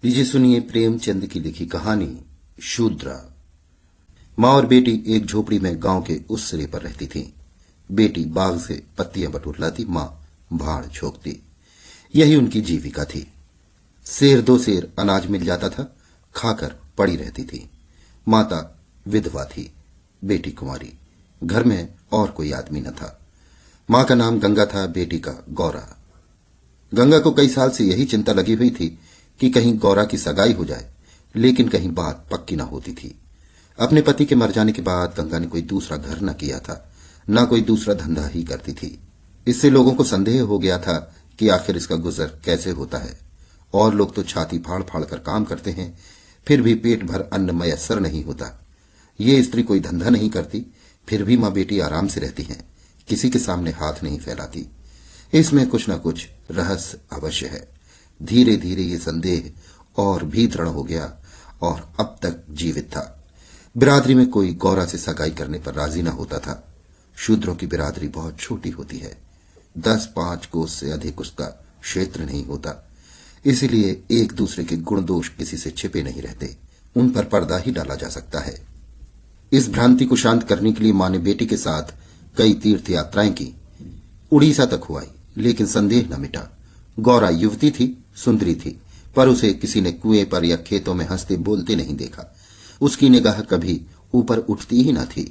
लीजिए सुनिए प्रेमचंद की लिखी कहानी शूद्रा। माँ और बेटी एक झोपड़ी में गांव के उस सिरे पर रहती थीं। बेटी बाग से पत्तियां बटोर लाती, माँ भाड़ झोंकती। यही उनकी जीविका थी। सेर दो सेर अनाज मिल जाता था, खाकर पड़ी रहती थी। माता विधवा थी, बेटी कुंवारी। घर में और कोई आदमी न था। माँ का नाम गंगा था, बेटी का गौरा। गंगा को कई साल से यही चिंता लगी हुई थी कि कहीं गौरा की सगाई हो जाए, लेकिन कहीं बात पक्की न होती थी। अपने पति के मर जाने के बाद गंगा ने कोई दूसरा घर न किया था, न कोई दूसरा धंधा ही करती थी। इससे लोगों को संदेह हो गया था कि आखिर इसका गुजर कैसे होता है। और लोग तो छाती फाड़ फाड़ कर काम करते हैं, फिर भी पेट भर अन्न मयस्सर नहीं होता। ये स्त्री कोई धंधा नहीं करती, फिर भी माँ बेटी आराम से रहती हैं, किसी के सामने हाथ नहीं फैलाती। इसमें कुछ न कुछ रहस्य अवश्य है। धीरे धीरे ये संदेह और भी दृढ़ हो गया और अब तक जीवित था। बिरादरी में कोई गौरा से सगाई करने पर राजी न होता था। शूद्रों की बिरादरी बहुत छोटी होती है, 10-5 कोस से अधिक उसका क्षेत्र नहीं होता। इसलिए एक दूसरे के गुण दोष किसी से छिपे नहीं रहते, उन पर पर्दा ही डाला जा सकता है। इस भ्रांति को शांत करने के लिए मां ने बेटी के साथ कई तीर्थ यात्राएं की। उड़ीसा तक हुआ, लेकिन संदेह न मिटा। गौरा युवती थी, सुंदरी थी, पर उसे किसी ने कुएं पर या खेतों में हंसते बोलते नहीं देखा। उसकी निगाह कभी ऊपर उठती ही न थी।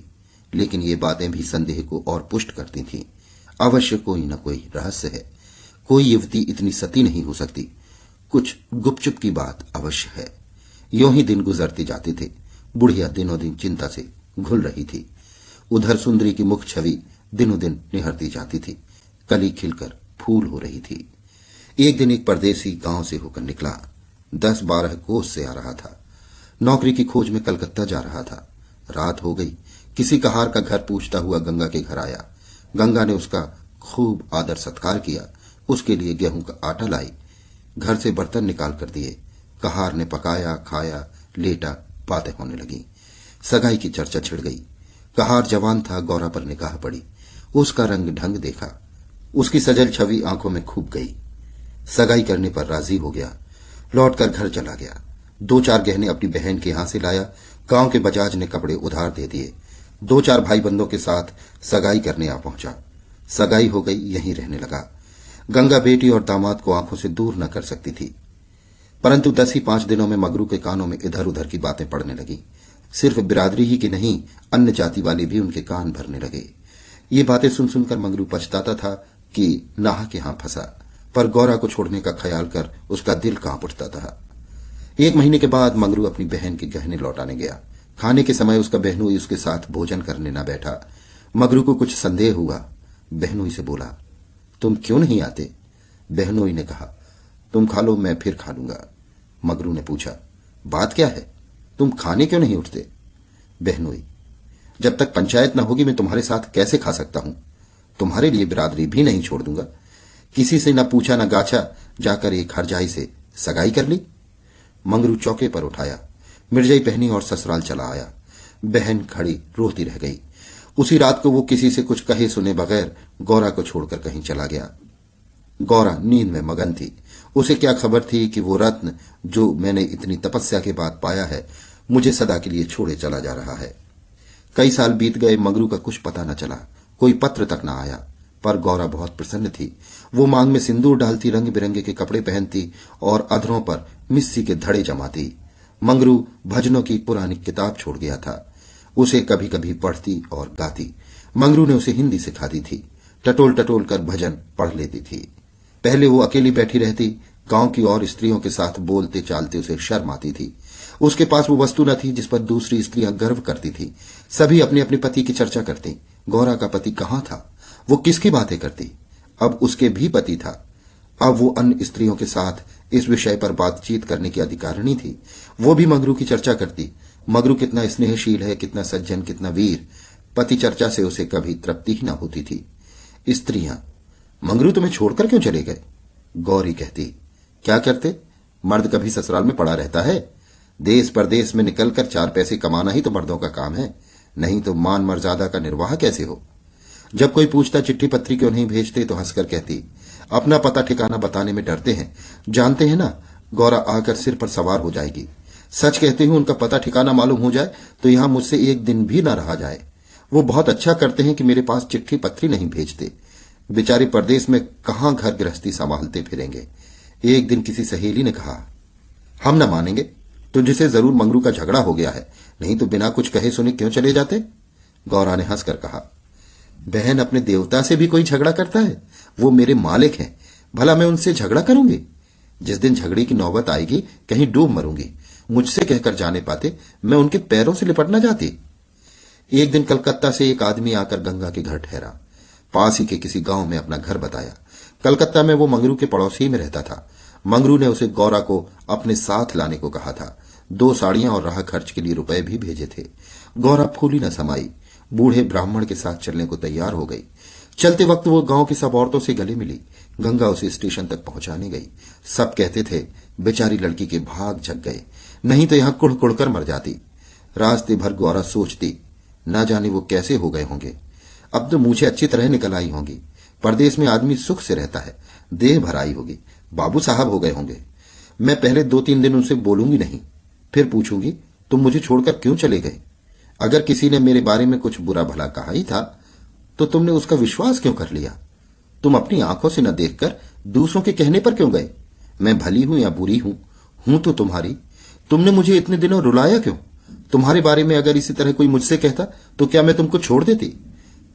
लेकिन ये बातें भी संदेह को और पुष्ट करती थीं। अवश्य कोई न कोई रहस्य है। कोई युवती इतनी सती नहीं हो सकती। कुछ गुपचुप की बात अवश्य है। यों ही दिन गुजरते जाते थे। बुढ़िया दिनों दिन चिंता से घुल रही थी। उधर सुंदरी की मुख छवि दिनों दिन निहरती जाती थी, कली खिलकर फूल हो रही थी। एक दिन एक परदेसी गांव से होकर निकला, 10-12 कोस से आ रहा था। नौकरी की खोज में कलकत्ता जा रहा था। रात हो गई। किसी कहार का घर पूछता हुआ गंगा के घर आया। गंगा ने उसका खूब आदर सत्कार किया। उसके लिए गेहूं का आटा लाई, घर से बर्तन निकाल कर दिए। कहार ने पकाया, खाया, लेटा, बातें होने लगी। सगाई की चर्चा छिड़ गई। कहार जवान था, गौरा पर निगाह पड़ी। उसका रंग ढंग देखा, उसकी सजल छवि आंखों में खूब गई। सगाई करने पर राजी हो गया। लौटकर घर चला गया। 2-4 गहने अपनी बहन के यहां से लाया। गांव के बजाज ने कपड़े उधार दे दिए। 2-4 भाई बंदों के साथ सगाई करने आ पहुंचा। सगाई हो गई, यहीं रहने लगा। गंगा बेटी और दामाद को आंखों से दूर न कर सकती थी, परंतु 10 ही 5 दिनों में मगरू के कानों में इधर उधर की बातें पड़ने लगी। सिर्फ बिरादरी ही की नहीं, अन्य जाति वाले भी उनके कान भरने लगे। ये बातें सुन सुनकर मगरू पछताता था कि नाहक यहां फंसा, पर गौरा को छोड़ने का ख्याल कर उसका दिल कांप उठता था। 1 महीने के बाद मंगरू अपनी बहन के गहने लौटाने गया। खाने के समय उसका बहनोई उसके साथ भोजन करने न बैठा। मगरू को कुछ संदेह हुआ। बहनोई से बोला, तुम क्यों नहीं आते? बहनोई ने कहा, तुम खा लो, मैं फिर खा लूंगा। मगरू ने पूछा, बात क्या है? तुम खाने क्यों नहीं उठते? बहनोई, जब तक पंचायत न होगी मैं तुम्हारे साथ कैसे खा सकता हूं? तुम्हारे लिए बिरादरी भी नहीं छोड़ दूंगा। किसी से न पूछा न गाछा, जाकर एक हरजाई से सगाई कर ली। मंगरू चौके पर उठाया, मिर्जाई पहनी और ससुराल चला आया। बहन खड़ी रोती रह गई। उसी रात को वो किसी से कुछ कहे सुने बगैर गौरा को छोड़कर कहीं चला गया। गौरा नींद में मगन थी। उसे क्या खबर थी कि वो रत्न जो मैंने इतनी तपस्या के बाद पाया है, मुझे सदा के लिए छोड़े चला जा रहा है। कई साल बीत गए, मगरू का कुछ पता न चला। कोई पत्र तक न आया। पर गौरा बहुत प्रसन्न थी। वो मांग में सिंदूर डालती, रंग बिरंगे के कपड़े पहनती और अधरों पर मिस्सी के धड़े जमाती। मंगरू भजनों की पुरानी किताब छोड़ गया था। उसे कभी कभी पढ़ती और गाती। मंगरू ने उसे हिंदी सिखा दी थी। टटोल टटोल कर भजन पढ़ लेती थी। पहले वो अकेली बैठी रहती। गांव की और स्त्रियों के साथ बोलते चालते उसे शर्म आती थी। उसके पास वो वस्तु न थी जिस पर दूसरी स्त्रियां गर्व करती थी। सभी अपने अपने पति की चर्चा करती। गौरा का पति कहां था? वो किसकी बातें करती? अब उसके भी पति था। अब वो अन्य स्त्रियों के साथ इस विषय पर बातचीत करने की अधिकारिणी थी। वो भी मगरू की चर्चा करती। मगरू कितना स्नेहशील है, कितना सज्जन, कितना वीर। पति चर्चा से उसे कभी तृप्ति ही न होती थी। स्त्रियां, मंगरू तुम्हें छोड़कर क्यों चले गए? गौरी कहती, क्या करते? मर्द कभी ससुराल में पड़ा रहता है? देश परदेश में निकलकर 4 पैसे कमाना ही तो मर्दों का काम है, नहीं तो मान मर्यादा का निर्वाह कैसे हो? जब कोई पूछता चिट्ठी पत्री क्यों नहीं भेजते, तो हंसकर कहती, अपना पता ठिकाना बताने में डरते हैं। जानते हैं ना, गौरा आकर सिर पर सवार हो जाएगी। सच कहती हूं, उनका पता ठिकाना मालूम हो जाए तो यहां मुझसे एक दिन भी न रहा जाए। वो बहुत अच्छा करते हैं कि मेरे पास चिट्ठी पत्री नहीं भेजते। बेचारे परदेश में कहां घर गृहस्थी संभालते फिरेंगे। एक दिन किसी सहेली ने कहा, हम न मानेंगे, तुझसे जरूर मंगरू का झगड़ा हो गया है, नहीं तो बिना कुछ कहे सुने क्यों चले जाते। गौरा ने हंसकर कहा, बहन, अपने देवता से भी कोई झगड़ा करता है? वो मेरे मालिक हैं, भला मैं उनसे झगड़ा करूंगी? जिस दिन झगड़े की नौबत आएगी कहीं डूब मरूंगी। मुझसे कहकर जाने पाते, मैं उनके पैरों से लिपट न जाती। एक दिन कलकत्ता से एक आदमी आकर गंगा के घर ठहरा। पास ही के किसी गांव में अपना घर बताया। कलकत्ता में वो मंगरू के पड़ोसी में रहता था। मंगरू ने उसे गौरा को अपने साथ लाने को कहा था। 2 साड़ियां और राह खर्च के लिए रुपए भी भेजे थे। गौरा फूली न समाई, बूढ़े ब्राह्मण के साथ चलने को तैयार हो गई। चलते वक्त वो गांव की सब औरतों से गले मिली। गंगा उसे स्टेशन तक पहुंचाने गई। सब कहते थे, बेचारी लड़की के भाग जग गए, नहीं तो यहां कुड़ कुड़ कर मर जाती। रास्ते भर गौरा सोचती, ना जाने वो कैसे हो गए होंगे। अब तो मूछें अच्छी तरह निकल आई होंगी। परदेश में आदमी सुख से रहता है, देह भर आई होगी, बाबू साहब हो गए होंगे। मैं पहले 2-3 दिन उनसे बोलूंगी नहीं, फिर पूछूंगी, तुम मुझे छोड़कर क्यों चले गए? अगर किसी ने मेरे बारे में कुछ बुरा भला कहा ही था तो तुमने उसका विश्वास क्यों कर लिया? तुम अपनी आंखों से न देखकर दूसरों के कहने पर क्यों गए? मैं भली हूं या बुरी हूं तो तुम्हारी। तुमने मुझे इतने दिनों रुलाया क्यों? तुम्हारे बारे में अगर इसी तरह कोई मुझसे कहता तो क्या मैं तुमको छोड़ देती?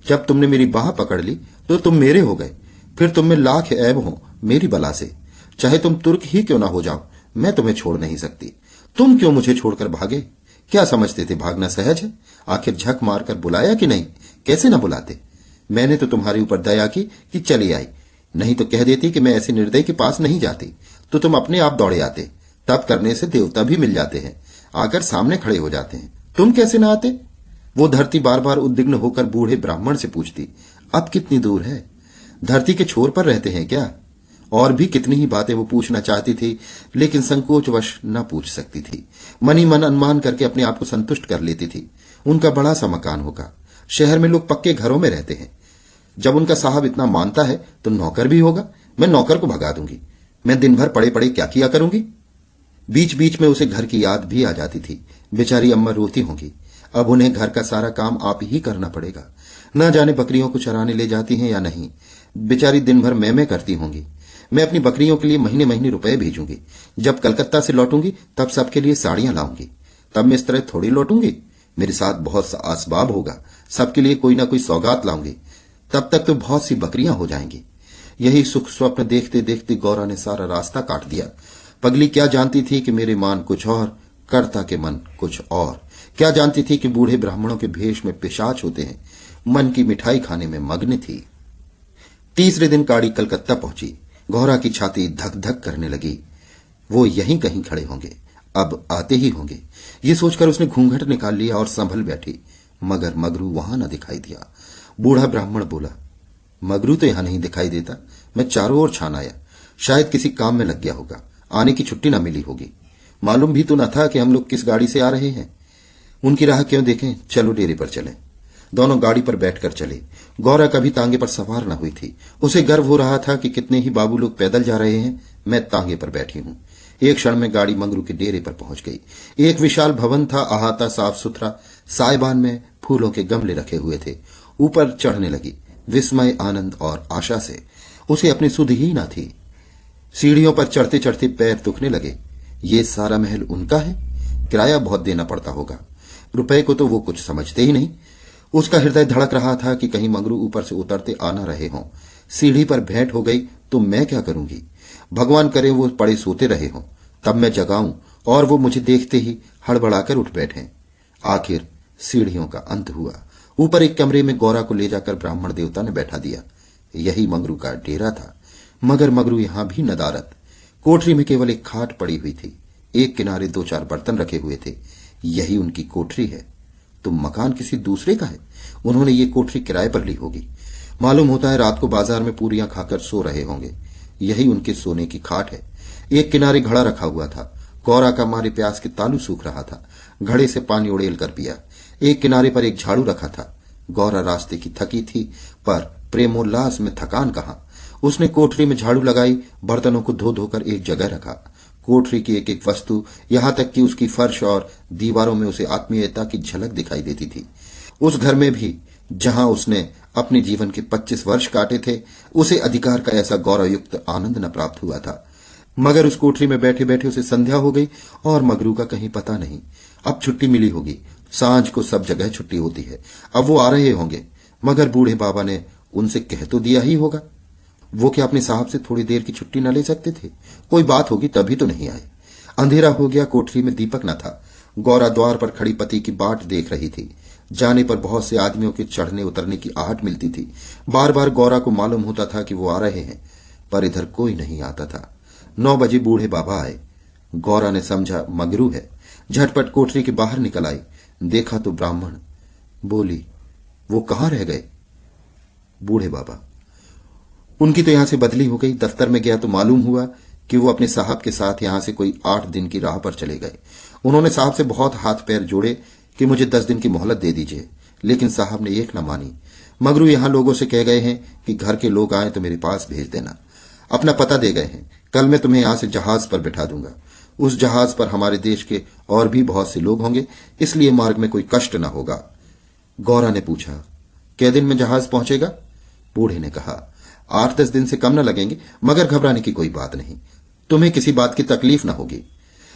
जब तुमने मेरी बाह पकड़ ली तो तुम मेरे हो गए। फिर तुम में लाख ऐब हो मेरी बला से। चाहे तुम तुर्क ही क्यों ना हो जाओ, मैं तुम्हें छोड़ नहीं सकती। तुम क्यों मुझे छोड़कर भागे? क्या समझते थे भागना सहज है? आखिर झक मारकर बुलाया कि नहीं? कैसे न बुलाते? मैंने तो तुम्हारे ऊपर दया की कि चली आई, नहीं तो कह देती कि मैं ऐसे निर्दयी के पास नहीं जाती, तो तुम अपने आप दौड़े आते। तब करने से देवता भी मिल जाते हैं, आकर सामने खड़े हो जाते हैं। तुम कैसे ना आते? वो धरती बार बार उद्विग्न होकर बूढ़े ब्राह्मण से पूछती, अब कितनी दूर है? धरती के छोर पर रहते हैं क्या? और भी कितनी ही बातें वो पूछना चाहती थी, लेकिन संकोचवश न पूछ सकती थी। मन ही मन अनुमान करके अपने आप को संतुष्ट कर लेती थी। उनका बड़ा सा मकान होगा। शहर में लोग पक्के घरों में रहते हैं। जब उनका साहब इतना मानता है तो नौकर भी होगा। मैं नौकर को भगा दूंगी। मैं दिन भर पड़े पड़े क्या किया करूंगी? बीच बीच में उसे घर की याद भी आ जाती थी। बेचारी अम्मा रोती होंगी। अब उन्हें घर का सारा काम आप ही करना पड़ेगा। न जाने बकरियों को चराने ले जाती हैं या नहीं। बेचारी दिन भर मैं करती होंगी। मैं अपनी बकरियों के लिए महीने महीने रुपए भेजूंगी। जब कलकत्ता से लौटूंगी तब सबके लिए साड़ियां लाऊंगी। तब मैं इस तरह थोड़ी लौटूंगी। मेरे साथ बहुत सा असबाब होगा। सबके लिए कोई ना कोई सौगात लाऊंगी। तब तक तो बहुत सी बकरियां हो जाएंगी। यही सुख स्वप्न देखते देखते गौरा ने सारा रास्ता काट दिया। पगली क्या जानती थी कि मेरे मान कुछ और, कर्ता के मन कुछ और। क्या जानती थी कि बूढ़े ब्राह्मणों के भेष में पिशाच होते हैं। मन की मिठाई खाने में मग्न थी। तीसरे दिन गाड़ी कलकत्ता पहुंची। गौरा की छाती धक धक करने लगी। वो यहीं कहीं खड़े होंगे, अब आते ही होंगे। ये सोचकर उसने घूंघट निकाल लिया और संभल बैठी, मगर मगरू वहां न दिखाई दिया। बूढ़ा ब्राह्मण बोला, मगरू तो यहां नहीं दिखाई देता। मैं चारों ओर छान आया, शायद किसी काम में लग गया होगा। आने की छुट्टी न मिली होगी। मालूम भी तो न था कि हम लोग किस गाड़ी से आ रहे हैं। उनकी राह क्यों देखें, चलो डेरे पर चलें। दोनों गाड़ी पर बैठकर चले। गौरा कभी तांगे पर सवार न हुई थी। उसे गर्व हो रहा था कि कितने ही बाबू लोग पैदल जा रहे हैं, मैं तांगे पर बैठी हूं। एक क्षण में गाड़ी मंगरू के डेरे पर पहुंच गई। एक विशाल भवन था, अहाता साफ सुथरा। साइबान में फूलों के गमले रखे हुए थे। ऊपर चढ़ने लगी, विस्मय, आनंद और आशा से। उसे अपनी सुध ही न थी। सीढ़ियों पर चढ़ते चढ़ते पैर दुखने लगे। ये सारा महल उनका है? किराया बहुत देना पड़ता होगा। रुपए को तो वो कुछ समझते ही नहीं। उसका हृदय धड़क रहा था कि कहीं मंगरू ऊपर से उतरते आना रहे हों। सीढ़ी पर भेंट हो गई तो मैं क्या करूंगी? भगवान करे वो पड़े सोते रहे हों, तब मैं जगाऊं और वो मुझे देखते ही हड़बड़ाकर उठ बैठे। आखिर सीढ़ियों का अंत हुआ। ऊपर एक कमरे में गौरा को ले जाकर ब्राह्मण देवता ने बैठा दिया। यही मंगरू का डेरा था। मगर मगरू यहां भी नदारत। कोठरी में केवल एक खाट पड़ी हुई थी। एक किनारे 2-4 बर्तन रखे हुए थे। यही उनकी कोठरी है। तो मकान किसी दूसरे का है। उन्होंने ये कोठरी किराए पर ली होगी। मालूम होता है रात को बाजार में पूरियां खाकर सो रहे होंगे। यही उनके सोने की खाट है। एक किनारे घड़ा रखा हुआ था। गौरा का मारे प्यास के तालू सूख रहा था। घड़े से पानी उड़ेल कर पिया। एक किनारे पर एक झाड़ू रखा था। गौरा रास्ते की थकी थी, पर प्रेमोल्लास में थकान कहां। उसने कोठरी में झाड़ू लगाई, बर्तनों को धो धोकर एक जगह रखा। कोठरी की एक एक वस्तु, यहां तक कि उसकी फर्श और दीवारों में उसे आत्मीयता की झलक दिखाई देती थी। उस घर में भी जहां उसने अपने जीवन के 25 वर्ष काटे थे, उसे अधिकार का ऐसा गौरवयुक्त आनंद न प्राप्त हुआ था। मगर उस कोठरी में बैठे बैठे उसे संध्या हो गई और मगरू का कहीं पता नहीं। अब छुट्टी मिली होगी, सांझ को सब जगह छुट्टी होती है, अब वो आ रहे होंगे। मगर बूढ़े बाबा ने उनसे कह तो दिया ही होगा। वो क्या अपने साहब से थोड़ी देर की छुट्टी न ले सकते थे? कोई बात होगी तभी तो नहीं आए। अंधेरा हो गया, कोठरी में दीपक न था। गौरा द्वार पर खड़ी पति की बाट देख रही थी। जाने पर बहुत से आदमियों के चढ़ने उतरने की आहट मिलती थी। बार बार गौरा को मालूम होता था कि वो आ रहे हैं, पर इधर कोई नहीं आता था। 9 बजे बूढ़े बाबा आए। गौरा ने समझा मगरू है। झटपट कोठरी के बाहर निकल आई। देखा तो ब्राह्मण। बोली, वो कहां रह गए? बूढ़े बाबा, उनकी तो यहां से बदली हो गई। दफ्तर में गया तो मालूम हुआ कि वो अपने साहब के साथ यहां से कोई 8 दिन की राह पर चले गए। उन्होंने साहब से बहुत हाथ पैर जोड़े कि मुझे 10 दिन की मोहलत दे दीजिए, लेकिन साहब ने एक न मानी। मगरू यहां लोगों से कह गए हैं कि घर के लोग आए तो मेरे पास भेज देना। अपना पता दे गए हैं। कल मैं तुम्हें यहां से जहाज पर बिठा दूंगा। उस जहाज पर हमारे देश के और भी बहुत से लोग होंगे, इसलिए मार्ग में कोई कष्ट न होगा। गौरा ने पूछा, कै दिन में जहाज पहुंचेगा? बूढ़े ने कहा, 8-10 दिन से कम न लगेंगे, मगर घबराने की कोई बात नहीं। तुम्हें किसी बात की तकलीफ न होगी।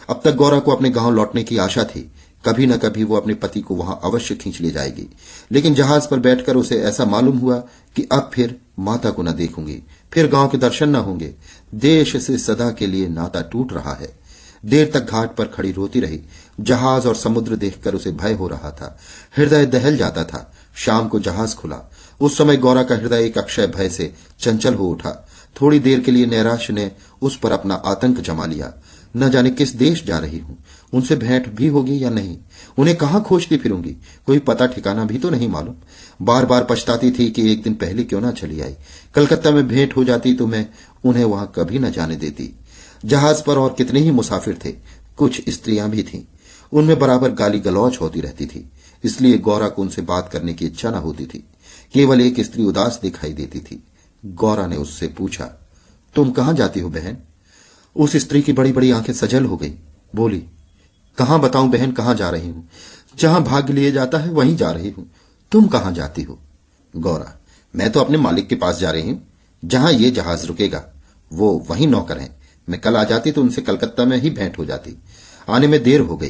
अब तक गौरा को अपने गांव लौटने की आशा थी। कभी न कभी वो अपने पति को वहां अवश्य खींच ले जाएगी, लेकिन जहाज पर बैठकर उसे ऐसा मालूम हुआ कि अब फिर माता को न देखूंगी, फिर गांव के दर्शन न होंगे। देश से सदा के लिए नाता टूट रहा है। देर तक घाट पर खड़ी रोती रही। जहाज और समुद्र देखकर उसे भय हो रहा था। हृदय दहल जाता था। शाम को जहाज खुला। उस समय गौरा का हृदय एक अक्षय भय से चंचल हो उठा। थोड़ी देर के लिए नैराश्य ने उस पर अपना आतंक जमा लिया। न जाने किस देश जा रही हूं, उनसे भेंट भी होगी या नहीं, उन्हें कहां खोजती फिरूंगी, कोई पता ठिकाना भी तो नहीं मालूम। बार बार पछताती थी कि एक दिन पहले क्यों ना चली आई। कलकत्ता में भेंट हो जाती तो मैं उन्हें वहां कभी न जाने देती। जहाज पर और कितने ही मुसाफिर थे, कुछ स्त्रियां भी थीं। उनमें बराबर गाली गलौज होती रहती थी, इसलिए गौरा को उनसे बात करने की इच्छा न होती थी। केवल एक स्त्री उदास दिखाई देती थी। गौरा ने उससे पूछा, तुम कहां जाती हो बहन? उस स्त्री की बड़ी बड़ी आंखें सजल हो गई। बोली, कहां बताऊं बहन, कहां जा रही हूं? जहां भाग्य लिए जाता है वहीं जा रही हूं। तुम कहां जाती हो? गौरा, मैं तो अपने मालिक के पास जा रही हूं। जहां ये जहाज रुकेगा वो वहीं नौकर हैं। मैं कल आ जाती तो उनसे कलकत्ता में ही भेंट हो जाती। आने में देर हो गई।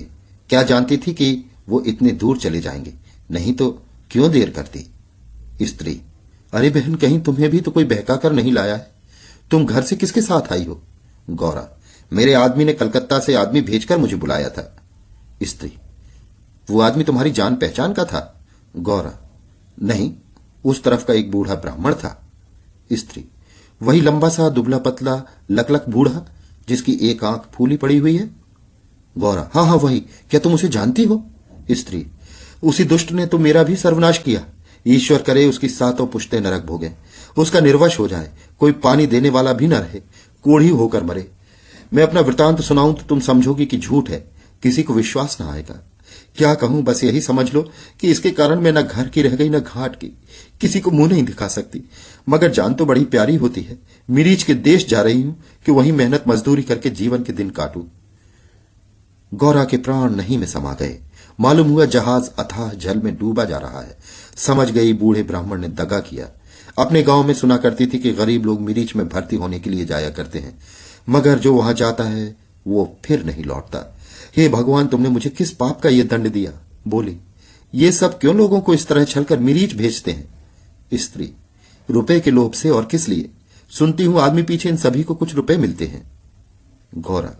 क्या जानती थी कि वो इतने दूर चले जाएंगे, नहीं तो क्यों देर करती। स्त्री, अरे बहन, कहीं तुम्हें भी तो कोई बहका कर नहीं लाया है? तुम घर से किसके साथ आई हो? गौरा, मेरे आदमी ने कलकत्ता से आदमी भेजकर मुझे बुलाया था। स्त्री, वो आदमी तुम्हारी जान पहचान का था? गौरा, नहीं, उस तरफ का एक बूढ़ा ब्राह्मण था। स्त्री, वही लंबा सा दुबला पतला लकलक बूढ़ा जिसकी एक आंख फूली पड़ी हुई है? गौरा, हाँ हाँ वही। क्या तुम उसे जानती हो? स्त्री, उसी दुष्ट ने तो मेरा भी सर्वनाश किया। ईश्वर करे उसकी सातों पुश्तें नरक भोगे, उसका निर्वश हो जाए, कोई पानी देने वाला भी न रहे, कोढ़ी होकर मरे। मैं अपना वृतांत सुनाऊं तो तुम समझोगी कि झूठ है, किसी को विश्वास न आएगा। क्या कहूं, बस यही समझ लो कि इसके कारण मैं न घर की रह गई न घाट की, किसी को मुंह नहीं दिखा सकती। मगर जान तो बड़ी प्यारी होती है। मिरीच के देश जा रही हूं कि वहीं मेहनत मजदूरी करके जीवन के दिन काटूं। गौरा के प्राण नहीं में समा गए। मालूम हुआ जहाज अथाह जल में डूबा जा रहा है। समझ गई बूढ़े ब्राह्मण ने दगा किया। अपने गांव में सुना करती थी कि गरीब लोग मिरीच में भर्ती होने के लिए जाया करते हैं, मगर जो वहां जाता है वो फिर नहीं लौटता। हे भगवान, तुमने मुझे किस पाप का ये दंड दिया? बोली, ये सब क्यों लोगों को इस तरह छलकर मिरीच भेजते हैं? स्त्री, रुपए के लोभ से, और किस लिए? सुनती हूं आदमी पीछे इन सभी को कुछ रुपए मिलते हैं। गौरा,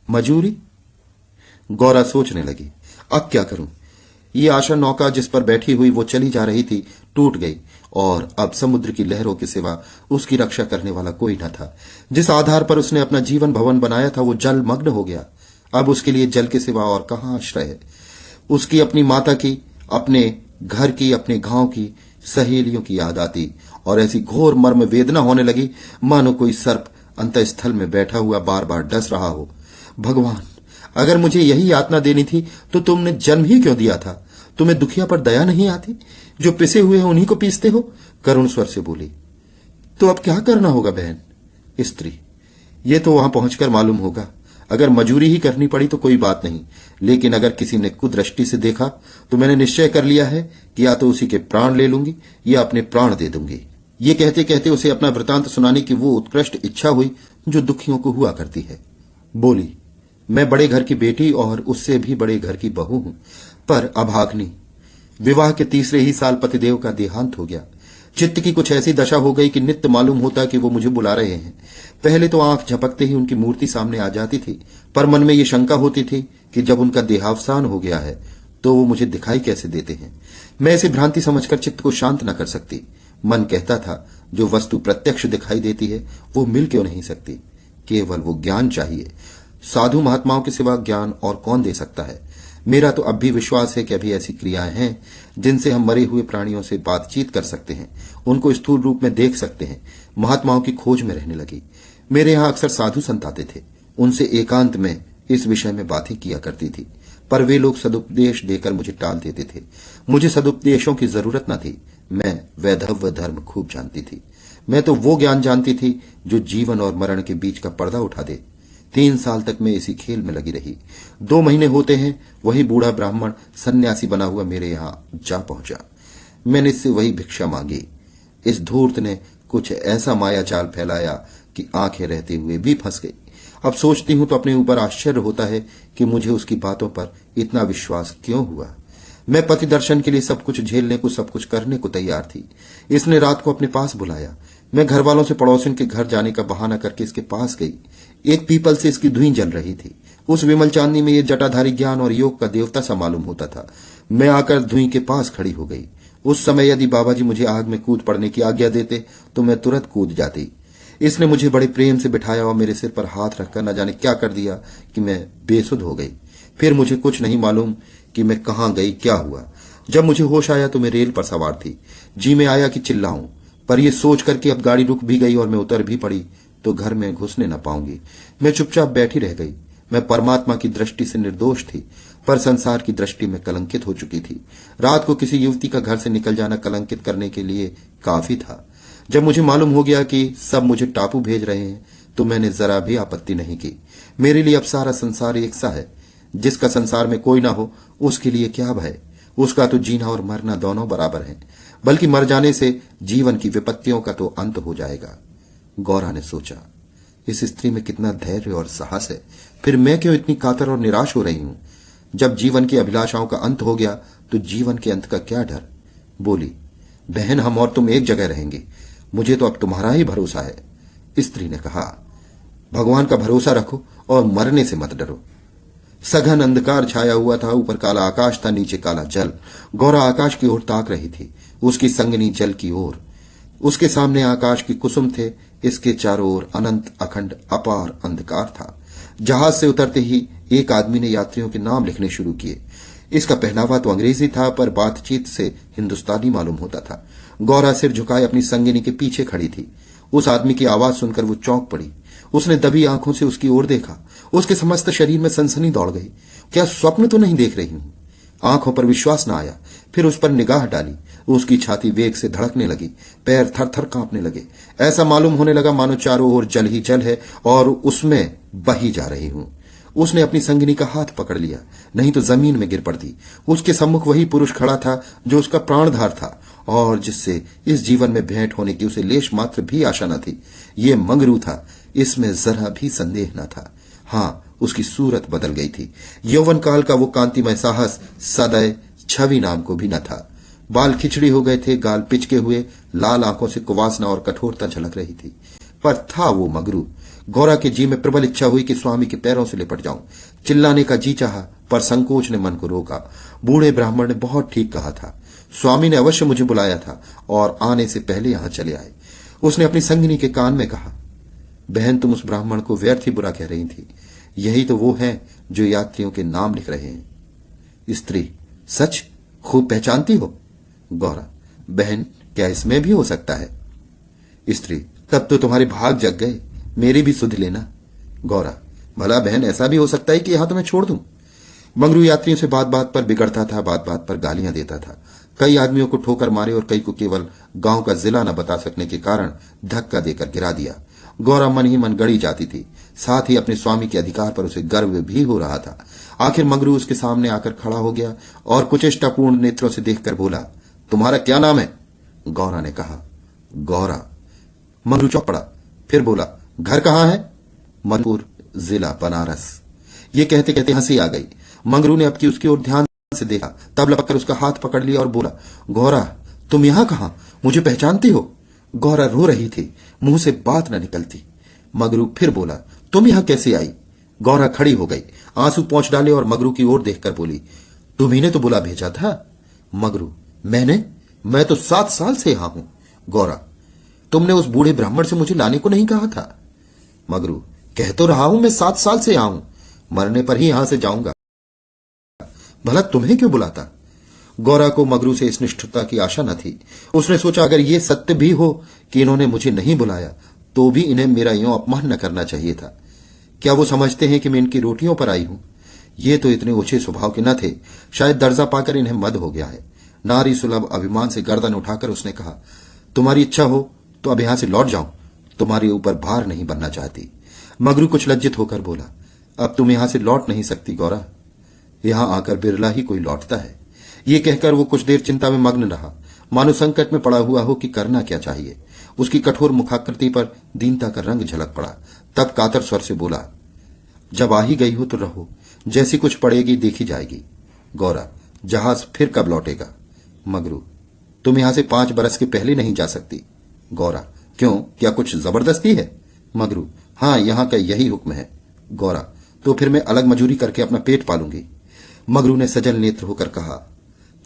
मजूरी? गौरा सोचने लगी, अब क्या करूं? ये आशा नौका जिस पर बैठी हुई वो चली जा रही थी टूट गई, और अब समुद्र की लहरों के सिवा उसकी रक्षा करने वाला कोई न था। जिस आधार पर उसने अपना जीवन भवन बनाया था वो जल मग्न हो गया। अब उसके लिए जल के सिवा और कहां आश्रय है? उसकी अपनी माता की, अपने घर की, अपने गांव की, सहेलियों की याद आती और ऐसी घोर मर्म वेदना होने लगी मानो कोई सर्प अंतःस्थल में बैठा हुआ बार बार डस रहा हो। भगवान, अगर मुझे यही यातना देनी थी तो तुमने जन्म ही क्यों दिया था? तुम्हें दुखिया पर दया नहीं आती? जो पिसे हुए हैं उन्हीं को पीसते हो। करुण स्वर से बोली, तो अब क्या करना होगा बहन? स्त्री, ये तो वहां पहुंचकर मालूम होगा। अगर मजूरी ही करनी पड़ी तो कोई बात नहीं, लेकिन अगर किसी ने कुदृष्टि से देखा तो मैंने निश्चय कर लिया है कि या तो उसी के प्राण ले लूंगी या अपने प्राण दे दूंगी। ये कहते कहते उसे अपना वृतांत सुनाने की वो उत्कृष्ट इच्छा हुई जो दुखियों को हुआ करती है। बोली, मैं बड़े घर की बेटी और उससे भी बड़े घर की बहू हूं, पर अभाग्नि। विवाह के तीसरे ही साल पतिदेव का देहांत हो गया। चित्त की कुछ ऐसी दशा हो गई कि नित्य मालूम होता कि वो मुझे बुला रहे हैं। पहले तो आंख झपकते ही उनकी मूर्ति सामने आ जाती थी, पर मन में ये शंका होती थी कि जब उनका देहावसान हो गया है तो वो मुझे दिखाई कैसे देते हैं। मैं इसे भ्रांति समझकर चित्त को शांत न कर सकती। मन कहता था, जो वस्तु प्रत्यक्ष दिखाई देती है वो मिल क्यों नहीं सकती। केवल वो ज्ञान चाहिए। साधु महात्माओं के सिवा ज्ञान और कौन दे सकता है। मेरा तो अब भी विश्वास है कि अभी ऐसी क्रियाएं हैं जिनसे हम मरे हुए प्राणियों से बातचीत कर सकते हैं, उनको स्थूल रूप में देख सकते हैं। महात्माओं की खोज में रहने लगी। मेरे यहां अक्सर साधु संत आते थे। उनसे एकांत में इस विषय में बातें किया करती थी, पर वे लोग सदुपदेश देकर मुझे टाल देते थे। मुझे सदुपदेशों की जरूरत न थी। मैं वैधव्य धर्म खूब जानती थी। मैं तो वो ज्ञान जानती थी जो जीवन और मरण के बीच का पर्दा उठा दे। 3 साल तक मैं इसी खेल में लगी रही। 2 महीने होते हैं वही बूढ़ा ब्राह्मण सन्यासी बना हुआ मेरे यहां जा पहुंचा। मैंने इससे वही भिक्षा मांगी। इस धूर्त ने कुछ ऐसा माया जाल फैलाया कि आंखें रहते हुए भी फंस गई। अब सोचती हूं तो अपने ऊपर आश्चर्य होता है कि मुझे उसकी बातों पर इतना विश्वास क्यों हुआ। मैं पति दर्शन के लिए सब कुछ झेलने को, सब कुछ करने को तैयार थी। इसने रात को अपने पास बुलाया। मैं घर वालों से पड़ोसियों के घर जाने का बहाना करके इसके पास गई। एक पीपल से इसकी धुई जल रही थी। उस विमल चांदनी में ये जटाधारी ज्ञान और योग का देवता सा मालूम होता था। मैं आकर धुई के पास खड़ी हो गई। उस समय यदि बाबाजी मुझे आग में कूद पड़ने की आज्ञा देते तो मैं तुरंत कूद जाती। इसने मुझे बड़े प्रेम से बिठाया और मेरे सिर पर हाथ रखकर न जाने क्या कर दिया कि मैं बेसुध हो गई। फिर मुझे कुछ नहीं मालूम कि मैं कहां गई, क्या हुआ। जब मुझे होश आया तो मैं रेल पर सवार थी। जी में आया कि चिल्लाऊं, पर यह सोचकर कि अब गाड़ी रुक भी गई और मैं उतर भी पड़ी तो घर में घुसने न पाऊंगी। मैं चुपचाप बैठी रह गई। मैं परमात्मा की दृष्टि से निर्दोष थी, पर संसार की दृष्टि में कलंकित हो चुकी थी। रात को किसी युवती का घर से निकल जाना कलंकित करने के लिए काफी था। जब मुझे मालूम हो गया कि सब मुझे टापू भेज रहे हैं तो मैंने जरा भी आपत्ति नहीं की। मेरे लिए अब सारा संसार एक सा है। जिसका संसार में कोई ना हो उसके लिए क्या भय। उसका तो जीना और मरना दोनों बराबर है, बल्कि मर जाने से जीवन की विपत्तियों का तो अंत हो जाएगा। गौरा ने सोचा, इस स्त्री में कितना धैर्य और साहस है, फिर मैं क्यों इतनी कातर और निराश हो रही हूं। जब जीवन की अभिलाषाओं का अंत हो गया तो जीवन के अंत का क्या डर। बोली, बहन, हम और तुम एक जगह रहेंगे। मुझे तो अब तुम्हारा ही भरोसा है। स्त्री ने कहा, भगवान का भरोसा रखो और मरने से मत डरो। सघन अंधकार छाया हुआ था। ऊपर काला आकाश था, नीचे काला जल। गौरा आकाश की ओर ताक रही थी, उसकी संगनी जल की ओर। उसके सामने आकाश की कुसुम थे, इसके चारों ओर अनंत अखंड अपार अंधकार था। जहाज से उतरते ही एक आदमी ने यात्रियों के नाम लिखने शुरू किए। इसका पहनावा तो अंग्रेजी था, पर बातचीत से हिंदुस्तानी मालूम होता था। गौरा सिर झुकाए अपनी संगिनी के पीछे खड़ी थी। उस आदमी की आवाज सुनकर वो चौंक पड़ी। उसने दबी आंखों से उसकी ओर देखा। उसके समस्त शरीर में सनसनी दौड़ गई। क्या स्वप्न तो नहीं देख रही हूं। आंखों पर विश्वास न आया। फिर उस पर निगाह डाली। उसकी छाती वेग से धड़कने लगी, पैर थर थर कांपने लगे। ऐसा मालूम होने लगा मानो चारों ओर जल ही जल है और उसमें बही जा रही हूं। उसने अपनी संगिनी का हाथ पकड़ लिया, नहीं तो जमीन में गिर पड़ती। उसके सम्मुख वही पुरुष खड़ा था जो उसका प्राणधार था और जिससे इस जीवन में भेंट होने की उसे लेश मात्र भी आशा न थी। ये मंगरू था, इसमें जरा भी संदेह न था। हां, उसकी सूरत बदल गई थी। यौवन काल का वो कांतिमय साहस सदैव छवि नाम को भी न था। बाल खिचड़ी हो गए थे, गाल पिचके हुए, लाल आंखों से कुवासना और कठोरता झलक रही थी। पर था वो मगरू। गौरा के जी में प्रबल इच्छा हुई कि स्वामी के पैरों से लिपट जाऊं। चिल्लाने का जी चाहा, पर संकोच ने मन को रोका। बूढ़े ब्राह्मण ने बहुत ठीक कहा था। स्वामी ने अवश्य मुझे बुलाया था और आने से पहले यहां चले आए। उसने अपनी संगिनी के कान में कहा, बहन, तुम उस ब्राह्मण को व्यर्थ ही बुरा कह रही थी। यही तो वो है जो यात्रियों के नाम लिख रहे हैं। स्त्री, सच? खूब पहचानती हो? गौरा, बहन, क्या इसमें भी हो सकता है? स्त्री, तब तो तुम्हारे भाग जग गए। मेरी भी सुध लेना। गौरा, भला बहन, ऐसा भी हो सकता है कि यहां तुम्हें छोड़ दूं। मंगरू यात्रियों से बात बात पर बिगड़ता था, बात बात पर गालियां देता था। कई आदमियों को ठोकर मारे और कई को केवल गांव का जिला न बता सकने के कारण धक्का देकर गिरा दिया। गौरा मन ही मन गड़ी जाती थी, साथ ही अपने स्वामी के अधिकार पर उसे गर्व भी हो रहा था। आखिर मगरू उसके सामने आकर खड़ा हो गया और कुचेष्टापूर्ण नेत्रों से देखकर बोला, तुम्हारा क्या नाम है? गौरा ने कहा, गौरा। मगरू चौंक पड़ा, फिर बोला, घर कहां है? मधुपुर, जिला बनारस। ये कहते कहते हंसी आ गई। मगरू ने अब की उसकी ओर ध्यान से देखा, तब लपककर उसका हाथ पकड़ लिया और बोला, गौरा तुम यहां कहां? मुझे पहचानती हो? गौरा रो रही थी, मुंह से बात न निकलती। मगरू फिर बोला, तुम यहां कैसे आई? गौरा खड़ी हो गई, आंसू पोंछ डाले और मगरू की ओर देखकर बोली, तुम्ही ने तो बुला भेजा था। मगरू, मैं तो 7 साल से यहां हूं। गौरा, तुमने उस बूढ़े ब्राह्मण से मुझे लाने को नहीं कहा था। मगरू, कह तो रहा हूं मैं 7 साल से यहां हूं, मरने पर ही यहां से जाऊंगा। भला तुम्हें क्यों बुलाता? गौरा को मगरू से इस निष्ठुरता की आशा न थी। उसने सोचा, अगर ये सत्य भी हो कि इन्होंने मुझे नहीं बुलाया तो भी इन्हें मेरा यूं अपमान न करना चाहिए था। क्या वो समझते हैं कि मैं इनकी रोटियों पर आई हूं? ये तो इतने ऊंचे स्वभाव के न थे, शायद दर्जा पाकर इन्हें मद हो गया है। नारी सुलभ अभिमान से गर्दन उठाकर उसने कहा, तुम्हारी इच्छा हो तो अब यहां से लौट जाऊं, तुम्हारे ऊपर भार नहीं बनना चाहती। मगरू कुछ लज्जित होकर बोला, अब तुम यहां से लौट नहीं सकती गौरा, यहां आकर बिरला ही कोई लौटता है। ये कहकर वो कुछ देर चिंता में मग्न रहा, मानो संकट में पड़ा हुआ हो कि करना क्या चाहिए। उसकी कठोर मुखाकृति पर दीनता का रंग झलक पड़ा। तब कातर स्वर से बोला, जब आ ही गई हो तो रहो, जैसी कुछ पड़ेगी देखी जाएगी। गौरा, जहाज फिर कब लौटेगा? मगरू, तुम यहां से 5 बरस के पहले नहीं जा सकती। गौरा, क्यों, क्या कुछ जबरदस्ती है? मगरू, हां, यहां का यही हुक्म है। गौरा, तो फिर मैं अलग मजूरी करके अपना पेट पालूंगी। मगरू ने सजल नेत्र होकर कहा,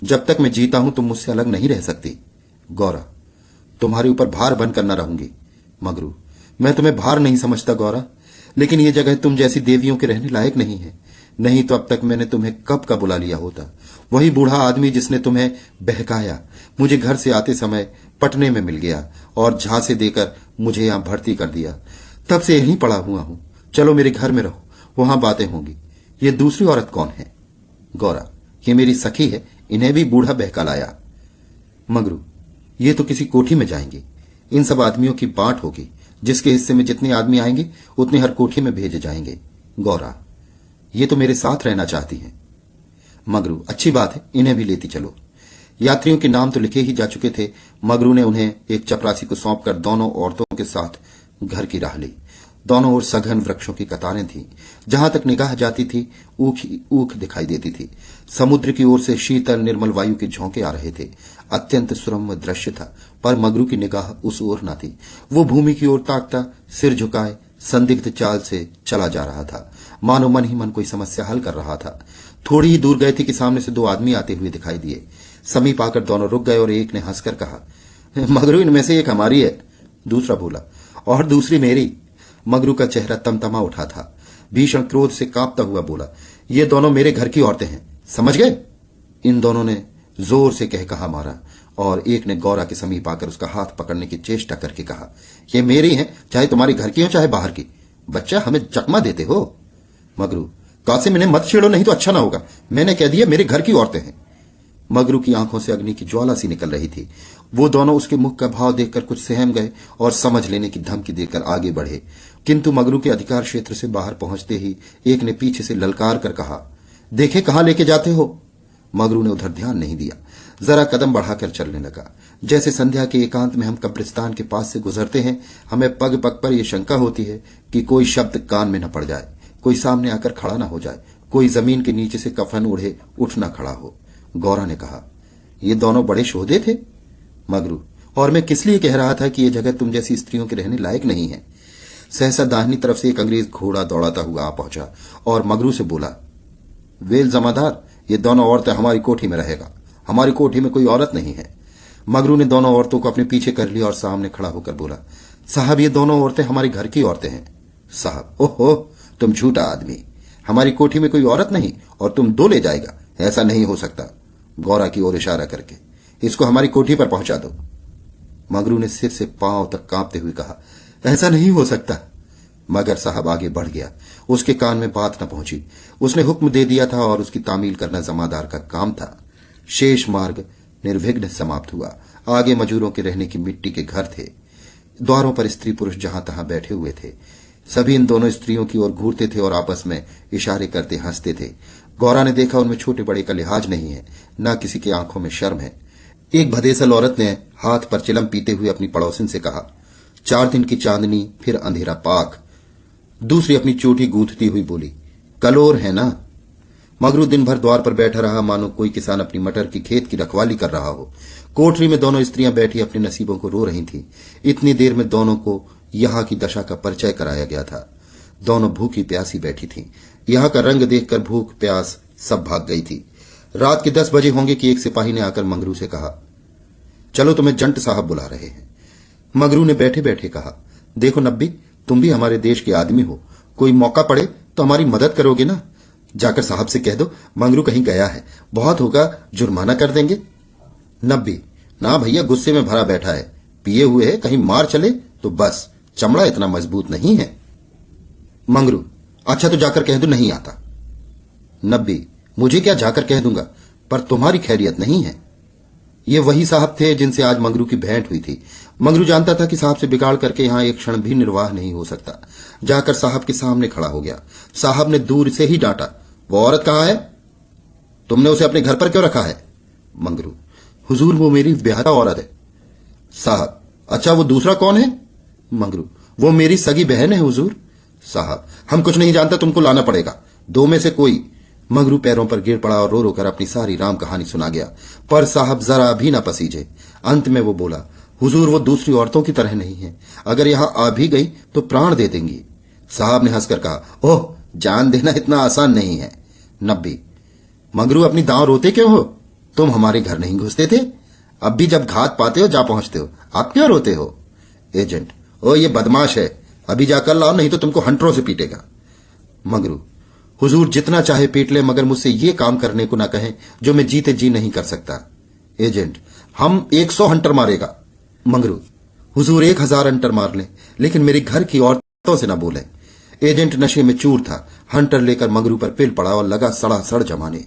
जब तक मैं जीता हूं तुम मुझसे अलग नहीं रह सकती। गौरा, तुम्हारे ऊपर भार बनकर न रहूंगी। मगरू, मैं तुम्हें भार नहीं समझता गौरा, लेकिन यह जगह तुम जैसी देवियों के रहने लायक नहीं है। नहीं तो अब तक मैंने तुम्हें कब का बुला लिया होता। वही बूढ़ा आदमी जिसने तुम्हें बहकाया मुझे घर से आते समय पटने में मिल गया और झांसे देकर मुझे यहां भर्ती कर दिया। तब से यहीं पड़ा हुआ हूं। चलो मेरे घर में रहो, वहां बातें होंगी। ये दूसरी औरत कौन है? गौरा, ये मेरी सखी है, इन्हें भी बूढ़ा बहका लाया। मगरू, ये तो किसी कोठी में जाएंगे। इन सब आदमियों की बांट होगी, जिसके हिस्से में जितने आदमी आएंगे उतने हर कोठी में भेजे जाएंगे। गौरा, ये तो मेरे साथ रहना चाहती हैं। मगरू, अच्छी बात है, इन्हें भी लेती चलो। यात्रियों के नाम तो लिखे ही जा चुके थे। मगरू ने उन्हें एक चपरासी को सौंपकर दोनों औरतों के साथ घर की राह ली। दोनों ओर सघन वृक्षों की कतारें थीं। जहां तक निगाह जाती थी ऊख ही ऊख दिखाई देती थी। समुद्र की ओर से शीतल निर्मल वायु के झोंके आ रहे थे। अत्यंत सुरम्य दृश्य था, पर मगरू की निगाह उस ओर न थी। वो भूमि की ओर ताकता, सिर झुकाए संदिग्ध चाल से चला जा रहा था, मानो मन ही मन कोई समस्या हल कर रहा था। थोड़ी ही दूर गए थे कि सामने से 2 आदमी आते हुए दिखाई दिए। समीप आकर दोनों रुक गए और एक ने हंसकर कहा, मगरू, इनमें से एक हमारी है। दूसरा बोला, और दूसरी मेरी। मगरू का चेहरा तमतमा उठा था। भीषण क्रोध से कांपता हुआ बोला, ये दोनों मेरे घर की औरतें हैं, समझ गए? इन दोनों ने जोर से कह कहा मारा और एक ने गौरा के समीप आकर उसका हाथ पकड़ने की चेष्टा करके कहा, ये मेरी हैं, चाहे तुम्हारी घर की हो चाहे बाहर की। बच्चा, हमें चकमा देते हो? मगरू, कासिम, इन्हें मत छेड़ो, नहीं तो अच्छा ना होगा। मैंने कह दिया मेरे घर की औरतें हैं। मगरू की आंखों से अग्नि की ज्वाला सी निकल रही थी। वो दोनों उसके मुख का भाव देखकर कुछ सहम गए और समझ लेने की धमकी देकर आगे बढ़े, किंतु मगरू के अधिकार क्षेत्र से बाहर पहुंचते ही एक ने पीछे से ललकार कर कहा, देखे कहां लेके जाते हो? मगरू ने उधर ध्यान नहीं दिया, जरा कदम बढ़ाकर चलने लगा। जैसे संध्या के एकांत में हम कब्रिस्तान के पास से गुजरते हैं, हमें पग पग पर यह शंका होती है कि कोई शब्द कान में न पड़ जाए, कोई सामने आकर खड़ा न हो जाए, कोई जमीन के नीचे से कफन ओढ़े उठ न खड़ा हो। गौरा ने कहा, ये दोनों बड़े शोधे थे। मगरू, और मैं किस लिए कह रहा था कि यह जगह तुम जैसी स्त्रियों के रहने लायक नहीं है। सहसा दाहिनी तरफ से एक अंग्रेज घोड़ा दौड़ाता हुआ आ पहुंचा और मगरू से बोला, वेल जमादार, ये दोनों औरतें हमारी कोठी में रहेगा, हमारी कोठी में कोई औरत नहीं है। मगरू ने दोनों औरतों को अपने पीछे कर लिया और सामने खड़ा होकर बोला, साहब, ये दोनों औरतें हमारे घर की औरतें हैं। साहब, ओहो, तुम झूठा आदमी, हमारी कोठी में कोई औरत नहीं और तुम 2 ले जाएगा, ऐसा नहीं हो सकता। गौरा की ओर इशारा करके, इसको हमारी कोठी पर पहुंचा दो। मगरू ने सिर से पांव तक कांपते हुए कहा, ऐसा नहीं हो सकता। मगर साहब आगे बढ़ गया, उसके कान में बात न पहुंची। उसने हुक्म दे दिया था और उसकी तामील करना जमादार का काम था। शेष मार्ग निर्विघ्न समाप्त हुआ। आगे मजूरों के रहने की मिट्टी के घर थे। द्वारों पर स्त्री पुरुष जहां तहां बैठे हुए थे। सभी इन दोनों स्त्रियों की ओर घूरते थे और आपस में इशारे करते हंसते थे। गौरा ने देखा उनमें छोटे बड़े का लिहाज नहीं है, न किसी की आंखों में शर्म है। एक भदेसल औरत ने हाथ पर चिलम पीते हुए अपनी पड़ोसिन से कहा, 4 दिन की चांदनी फिर अंधेरा पाक। दूसरी अपनी चोटी गूंथती हुई बोली, कल और है ना। मगरू दिन भर द्वार पर बैठा रहा, मानो कोई किसान अपनी मटर की खेत की रखवाली कर रहा हो। कोठरी में दोनों स्त्रियां बैठी अपने नसीबों को रो रही थीं। इतनी देर में दोनों को यहां की दशा का परिचय कराया गया था। दोनों भूखी प्यासी बैठी थीं। यहां का रंग देखकर भूख प्यास सब भाग गई थी। रात के 10 बजे होंगे कि एक सिपाही ने आकर मंगरू से कहा, चलो तुम्हें जंट साहब बुला रहे हैं। मगरू ने बैठे बैठे कहा, देखो नब्बी, तुम भी हमारे देश के आदमी हो, कोई मौका पड़े तो हमारी मदद करोगे ना। जाकर साहब से कह दो मंगरू कहीं गया है, बहुत होगा जुर्माना कर देंगे। नब्बी, ना भैया, गुस्से में भरा बैठा है, पिए हुए है, कहीं मार चले तो बस, चमड़ा इतना मजबूत नहीं है। मंगरू, अच्छा तो जाकर कह दो नहीं आता। नब्बी, मुझे क्या जाकर कह दूंगा, पर तुम्हारी खैरियत नहीं है। ये वही साहब थे जिनसे आज मंगरू की भेंट हुई थी। मंगरू जानता था कि साहब से बिगाड़ करके यहां एक क्षण भी निर्वाह नहीं हो सकता। जाकर साहब के सामने खड़ा हो गया। साहब ने दूर से ही डांटा, वो औरत कहां है? तुमने उसे अपने घर पर क्यों रखा है? मंगरू, हुजूर वो मेरी ब्याहता औरत है। साहब, अच्छा वो दूसरा कौन है? मंगरू, वो मेरी सगी बहन है हुजूर। साहब, हम कुछ नहीं जानता, तुमको लाना पड़ेगा, 2 में से कोई। मंगरू पैरों पर गिर पड़ा और रो रो कर अपनी सारी राम कहानी सुना गया, पर साहब जरा भी न पसीजे। अंत में वो बोला, हुजूर वो दूसरी औरतों की तरह नहीं है, अगर यहां आ भी गई तो प्राण दे देंगी। साहब ने हंसकर कहा, ओह, जान देना इतना आसान नहीं है। नब्बी, मंगरू अपनी दांव रोते क्यों हो? तुम हमारे घर नहीं घुसते थे, अब भी जब घात पाते हो जा पहुंचते हो, आप क्यों रोते हो? एजेंट, ओ ये बदमाश है, अभी जाकर लाओ, नहीं तो तुमको हंटरों से पीटेगा। मंगरू, हुजूर जितना चाहे पीट ले, मगर मुझसे ये काम करने को ना कहें जो मैं जीते जी नहीं कर सकता। एजेंट, हम 100 हंटर मारेगा। मंगरू, हुजूर 1000 हंटर मार लें, लेकिन मेरी घर की औरतों से ना बोले। एजेंट नशे में चूर था। हंटर लेकर मंगरू पर पिल पड़ा और लगा सड़ासड़ जमाने।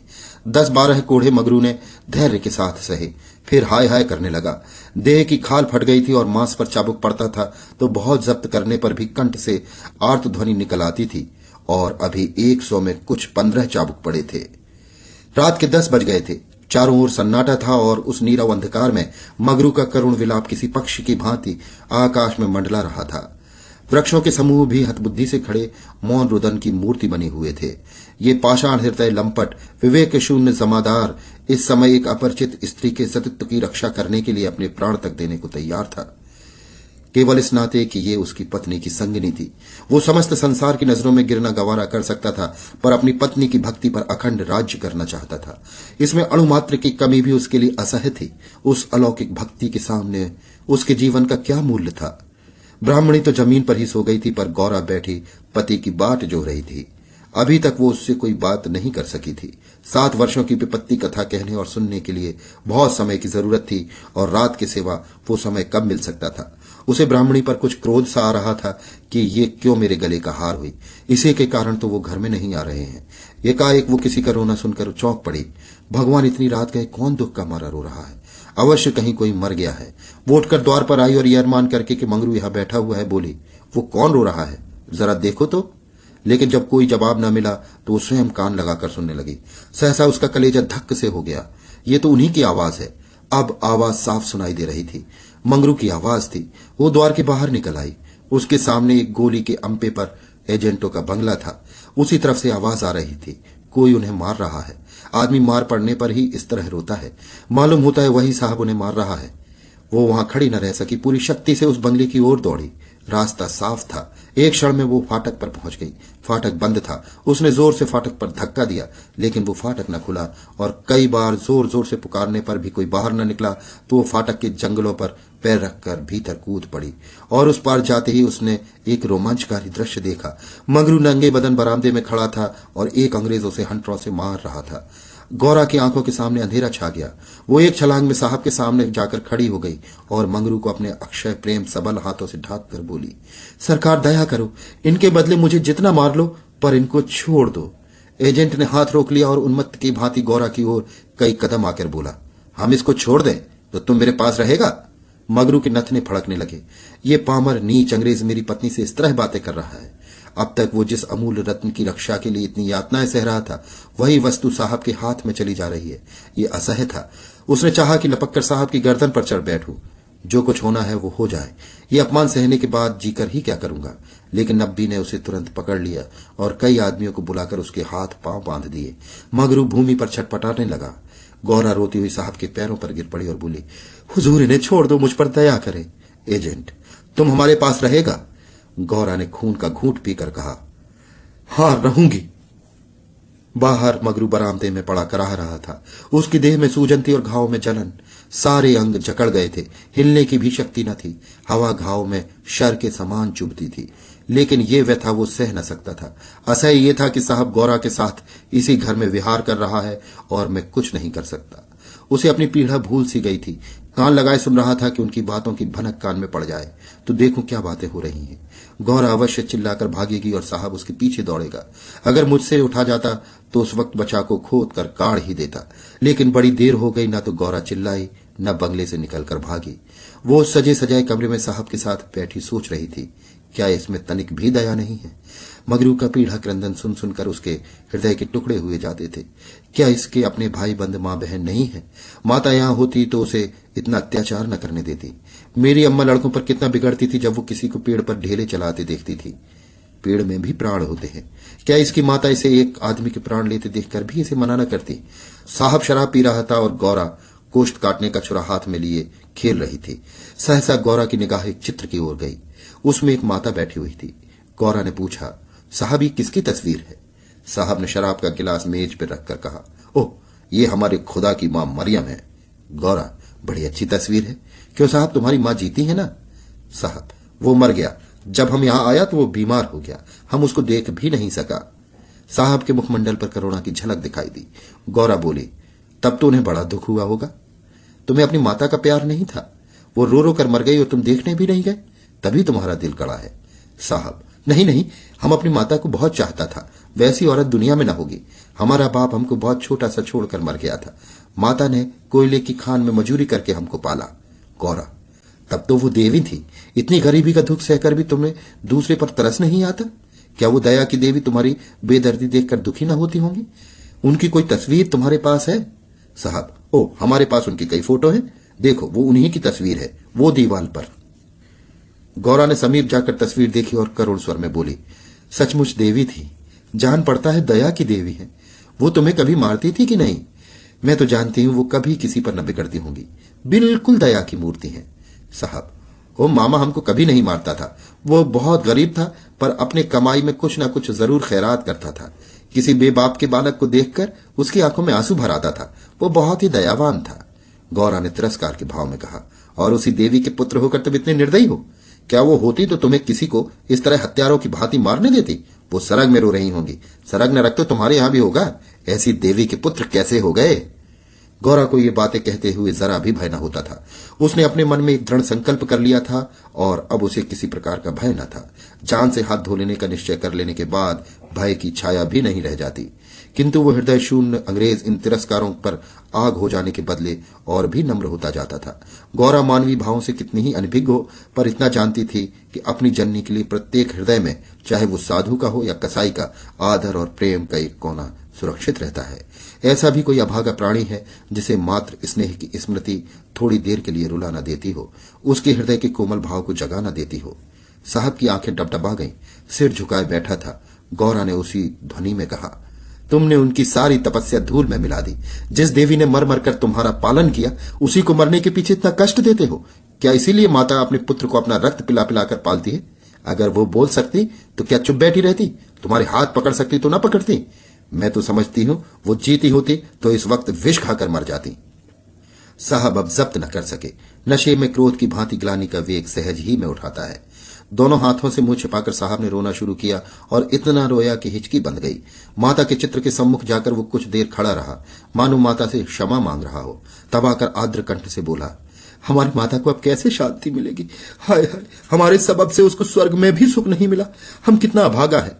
10-12 कोढ़े मंगरू ने धैर्य के साथ सहे, फिर हाय हाय करने लगा। देह की खाल फट गई थी और मांस पर चाबुक पड़ता था तो बहुत जब्त करने पर भी कंठ से आर्त ध्वनि निकल आती थी, और अभी 100 में कुछ 15 चाबुक पड़े थे। रात के 10 बज गए थे। चारों ओर सन्नाटा था और उस नीरव अंधकार में मगरू का करुण विलाप किसी पक्षी की भांति आकाश में मंडला रहा था। वृक्षों के समूह भी हतबुद्धि से खड़े मौन रुदन की मूर्ति बने हुए थे। ये पाषाण हृदय लंपट विवेक शून्य जमादार इस समय एक अपरिचित स्त्री के सतीत्व की रक्षा करने के लिए अपने प्राण तक देने को तैयार था, केवल इस नाते कि ये उसकी पत्नी की संगिनी थी। वो समस्त संसार की नजरों में गिरना गवारा कर सकता था, पर अपनी पत्नी की भक्ति पर अखंड राज्य करना चाहता था। इसमें अणुमात्र की कमी भी उसके लिए असह्य थी। उस अलौकिक भक्ति के सामने उसके जीवन का क्या मूल्य था? ब्राह्मणी तो जमीन पर ही सो गई थी, पर गौरा बैठी पति की बाट जो रही थी। अभी तक वो उससे कोई बात नहीं कर सकी थी। 7 वर्षों की विपत्ति कथा कहने और सुनने के लिए बहुत समय की जरूरत थी, और रात के सिवा वो समय कब मिल सकता था? उसे ब्राह्मणी पर कुछ क्रोध सा आ रहा था कि ये क्यों मेरे गले का हार हुई, इसी के कारण तो वो घर में नहीं आ रहे हैं। एकाएक वो किसी का रोना सुनकर चौंक पड़ी। भगवान, इतनी रात गए कौन दुख का मारा रो रहा है? अवश्य कहीं कोई मर गया है। वो उठकर द्वार पर आई और यह अनुमान करके कि मंगरू यहां बैठा हुआ है, बोली, वो कौन रो रहा है, जरा देखो तो। लेकिन जब कोई जवाब न मिला तो वो स्वयं कान लगाकर सुनने लगी। सहसा उसका कलेजा धक्क से हो गया। ये तो उन्हीं की आवाज है। अब आवाज साफ सुनाई दे रही थी, मंगरू की आवाज थी। वो द्वार के बाहर निकल आई। उसके सामने एक गोली के अंपे पर एजेंटों का बंगला था। उसी तरफ से आवाज आ रही थी, कोई उन्हें मार रहा है। आदमी मार पड़ने पर ही इस तरह रोता है। मालूम होता है वही साहब उन्हें मार रहा है। वो वहां खड़ी न रह सकी, पूरी शक्ति से उस बंगले की ओर दौड़ी। रास्ता साफ था। एक क्षण में वो फाटक पर पहुंच गई। फाटक बंद था। उसने जोर से फाटक पर धक्का दिया, लेकिन वो फाटक न खुला, और कई बार जोर जोर से पुकारने पर भी कोई बाहर न निकला तो वो फाटक के जंगलों पर पैर रखकर भीतर कूद पड़ी। और उस पार जाते ही उसने एक रोमांचकारी दृश्य देखा। मंगरू नंगे बदन बरामदे में खड़ा था और एक अंग्रेज उसे हंटरों से मार रहा था। गौरा की आंखों के सामने अंधेरा छा गया। वो एक छलांग में साहब के सामने जाकर खड़ी हो गई और मंगरू को अपने अक्षय प्रेम सबल हाथों से ढांक कर बोली, सरकार दया करो, इनके बदले मुझे जितना मार लो, पर इनको छोड़ दो। एजेंट ने हाथ रोक लिया और उन्मत्त की भांति गौरा की ओर कई कदम आकर बोला, हम इसको छोड़ दें तो तुम मेरे पास रहेगा? मगरू के नथने फड़कने लगे। ये पामर नीच अंग्रेज मेरी पत्नी से इस तरह बातें कर रहा है। अब तक वो जिस अमूल्य रत्न की रक्षा के लिए इतनी यातनाएं सह रहा था, वही वस्तु साहब के हाथ में चली जा रही है। ये असह्य था। उसने चाहा कि लपक कर साहब की गर्दन पर चढ़ बैठूं। जो कुछ होना है वो हो जाए। ये अपमान सहने के बाद जीकर ही क्या करूंगा। लेकिन नब्बी ने उसे तुरंत पकड़ लिया और कई आदमियों को बुलाकर उसके हाथ पांव बांध दिए। मगरू भूमि पर छटपटाने लगा। गौरा रोती हुई साहब के पैरों पर गिर पड़ी और बोली, हुजूर इन्हें छोड़ दो, मुझ पर दया करें। एजेंट, तुम हमारे पास रहेगा? गौरा ने खून का घूंट पीकर कहा, हां रहूंगी। बाहर मगरू बरामदे में पड़ा कराह रहा था। उसकी देह में सूजन थी और घाव में जलन। सारे अंग जकड़ गए थे। हिलने की भी शक्ति न थी। हवा घाव में शर के समान चुभती थी, लेकिन ये व्यथा वो सह न सकता था। असह्य ये था कि साहब गौरा के साथ इसी घर में विहार कर रहा है और मैं कुछ नहीं कर सकता। उसे अपनी पीड़ा भूल सी गई थी। कान लगाए सुन रहा था कि उनकी बातों की भनक कान में पड़ जाए तो देखूं क्या बातें हो रही हैं। गौरा अवश्य चिल्लाकर भागेगी और साहब उसके पीछे दौड़ेगा। अगर मुझसे उठा जाता तो उस वक्त बचा को खोद कर काढ़ ही देता। लेकिन बड़ी देर हो गई। न तो गौरा चिल्लाई, न बंगले से निकलकर भागी। वो सजे सजाए कमरे में साहब के साथ बैठी सोच रही थी, क्या इसमें तनिक भी दया नहीं है? मगरू का पीढ़ा क्रंदन सुन सुनकर उसके हृदय के टुकड़े हुए जाते थे। क्या इसके अपने भाई बंद मां बहन नहीं है? माता यहां होती तो उसे इतना अत्याचार न करने देती। मेरी अम्मा लड़कों पर कितना बिगड़ती थी जब वो किसी को पेड़ पर ढेले चलाते देखती थी। पेड़ में भी प्राण होते हैं। क्या इसकी माता इसे एक आदमी के प्राण लेते देखकर भी इसे मना न करती? साहब शराब पी रहा था और गौरा कोष्ठ काटने का छुरा हाथ में लिए खेल रही थी। सहसा गौरा की निगाह एक चित्र की ओर गई। उसमें एक माता बैठी हुई थी। गौरा ने पूछा, साहब ये किसकी तस्वीर है? साहब ने शराब का गिलास मेज पर रखकर कहा, ओह, ये हमारे खुदा की मां मरियम है। गौरा, बड़ी अच्छी तस्वीर है। क्यों साहब, तुम्हारी मां जीती है ना? साहब, वो मर गया। जब हम यहां आया तो वो बीमार हो गया, हम उसको देख भी नहीं सका। साहब के मुखमंडल पर करुणा की झलक दिखाई दी। गौरा बोली, तब तो उन्हें बड़ा दुख हुआ होगा। तुम्हें अपनी माता का प्यार नहीं था? वो रो रो कर मर गई और तुम देखने भी नहीं गए, तभी तुम्हारा दिल कड़ा है। साहब, नहीं नहीं, हम अपनी माता को बहुत चाहता था। वैसी औरत दुनिया में न होगी। हमारा बाप हमको बहुत छोटा सा छोड़कर मर गया था। माता ने कोयले की खान में मजूरी करके हमको पाला। गौरा, तब तो वो देवी थी। इतनी गरीबी का दुख सहकर भी तुम्हें दूसरे पर तरस नहीं आता? क्या वो दया की देवी तुम्हारी बेदर्दी देखकर दुखी न होती होंगी? उनकी कोई तस्वीर तुम्हारे पास है? साहब, ओ, हमारे पास उनकी कई फोटो हैं। देखो, वो उन्हीं की तस्वीर है, वो दीवार पर। गौरा ने समीप जाकर तस्वीर देखी और करुण स्वर में बोली, सचमुच देवी थी। जान पड़ता है दया की देवी है। वो तुम्हें कभी मारती थी कि नहीं? मैं तो जानती हूं वो कभी किसी पर न बिगड़ती होंगी। बिल्कुल दया की मूर्ति है। साहब, वो मामा हमको कभी नहीं मारता था। वो बहुत गरीब था, पर अपने कमाई में कुछ न कुछ जरूर खैरात करता था। किसी बेबाप के बालक को देखकर उसकी आंखों में आंसू भर आता था। वो बहुत ही दयावान था। गौरा ने तिरस्कार के भाव में कहा, और उसी देवी के पुत्र होकर तुम इतने निर्दयी हो? क्या वो होती तो तुम्हें किसी को इस तरह हत्यारों की भांति मारने देती? वो सरग में रो रही होंगी। सरग न रख तो तुम्हारे यहां भी होगा। ऐसी देवी के पुत्र कैसे हो गए? गौरा को ये बातें कहते हुए जरा भी भय न होता था। उसने अपने मन में एक दृढ़ संकल्प कर लिया था और अब उसे किसी प्रकार का भय न था। जान से हाथ धो लेने का निश्चय कर लेने के बाद भय की छाया भी नहीं रह जाती। किंतु वो हृदय शून्य अंग्रेज इन तिरस्कारों पर आग हो जाने के बदले और भी नम्र होता जाता था। गौरा मानवीय भावों से कितनी ही अनभिज्ञ हो, पर इतना जानती थी कि अपनी जननी के लिए प्रत्येक हृदय में, चाहे वो साधु का हो या कसाई का, आदर और प्रेम का एक कोना सुरक्षित रहता है। ऐसा भी कोई अभागा प्राणी है जिसे मात्र स्नेह की स्मृति थोड़ी देर के लिए रुला न देती हो, उसके हृदय के कोमल भाव को जगा न देती हो। साहब की आंखें डबडबा गईं, सिर झुकाए बैठा था। गौरा ने उसी ध्वनि में कहा, तुमने उनकी सारी तपस्या धूल में मिला दी। जिस देवी ने मर मर कर तुम्हारा पालन किया, उसी को मरने के पीछे इतना कष्ट देते हो? क्या इसीलिए माता अपने पुत्र को अपना रक्त पिला पिलाकर पालती है? अगर वो बोल सकती तो क्या चुप बैठी रहती? तुम्हारे हाथ पकड़ सकती तो ना पकड़ती? मैं तो समझती हूं वो जीती होती तो इस वक्त विष खाकर मर जाती। साहब अब जब्त न कर सके। नशे में क्रोध की भांति ग्लानि का वेग सहज ही में उठाता है। दोनों हाथों से मुंह छिपाकर साहब ने रोना शुरू किया और इतना रोया कि हिचकी बंध गई। माता के चित्र के सम्मुख जाकर वो कुछ देर खड़ा रहा, मानो माता से क्षमा मांग रहा हो। तब आकर आर्द्र कंठ से बोला, हमारी माता को अब कैसे शांति मिलेगी? हाय हाय, हमारे सबब से उसको स्वर्ग में भी सुख नहीं मिला। हम कितना अभागा है।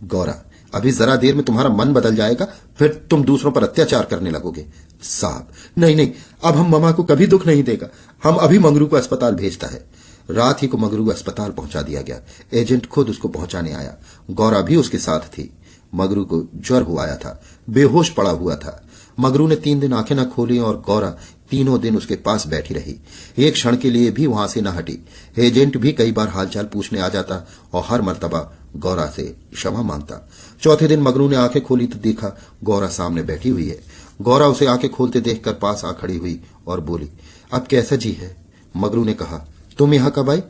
गौरा, अभी जरा देर में तुम्हारा मन बदल जाएगा, फिर तुम दूसरों पर अत्याचार करने लगोगे। साहब, नहीं नहीं, अब हम ममा को कभी दुख नहीं देगा। हम अभी मंगरू को अस्पताल भेजता है। रात ही को मंगरू को अस्पताल पहुंचा दिया गया। एजेंट खुद उसको पहुंचाने आया। गौरा भी उसके साथ थी। मंगरू को ज्वर हुआ आया था, बेहोश पड़ा हुआ था। मंगरू ने 3 दिन आंखें न खोली और गौरा तीनों दिन उसके पास बैठी रही। एक क्षण के लिए भी वहां से न हटी। एजेंट भी कई बार हालचाल पूछने आ जाता और हर मर्तबा गौरा से क्षमा मांगता। चौथे दिन मंगरू ने आंखें खोली तो देखा गौरा सामने बैठी हुई है। गौरा उसे आंखें खोलते देखकर पास आ खड़ी हुई और बोली, अब कैसा जी है? मंगरू ने कहा, तुम यहां कब आई?